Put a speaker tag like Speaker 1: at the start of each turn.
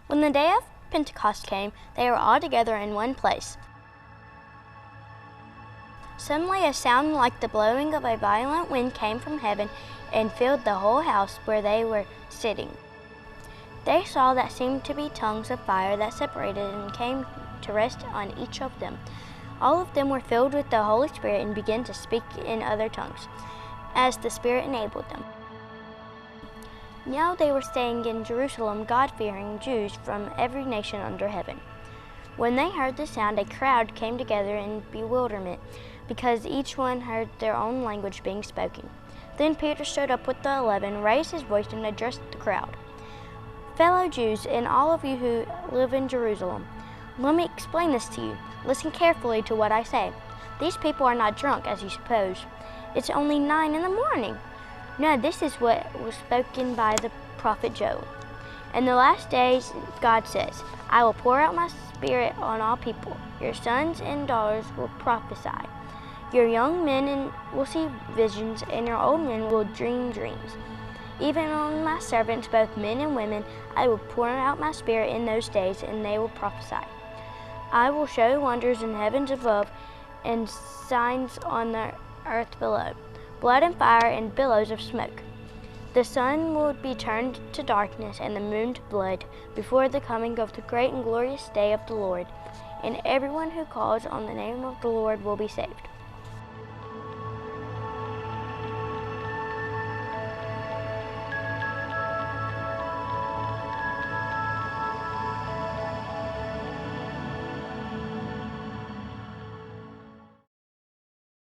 Speaker 1: When the day of Pentecost came, they were all together in one place. Suddenly a sound like the blowing of a violent wind came from heaven and filled the whole house where they were sitting. They saw that seemed to be tongues of fire that separated and came to rest on each of them. All of them were filled with the Holy Spirit and began to speak in other tongues, as the Spirit enabled them. Now they were staying in Jerusalem, God-fearing Jews from every nation under heaven. When they heard the sound, a crowd came together in bewilderment, because each one heard their own language being spoken. Then Peter stood up with the 11, raised his voice, and addressed the crowd. Fellow Jews, and all of you who live in Jerusalem, let me explain this to you. Listen carefully to what I say. These people are not drunk, as you suppose. It's only 9 a.m. No, this is what was spoken by the prophet Joel. In the last days, God says, I will pour out my Spirit on all people. Your sons and daughters will prophesy. Your young men will see visions, and your old men will dream dreams. Even on my servants, both men and women, I will pour out my Spirit in those days, and they will prophesy. I will show wonders in heavens above and signs on the earth below, blood and fire and billows of smoke. The sun will be turned to darkness and the moon to blood before the coming of the great and glorious day of the Lord, and everyone who calls on the name of the Lord will be saved.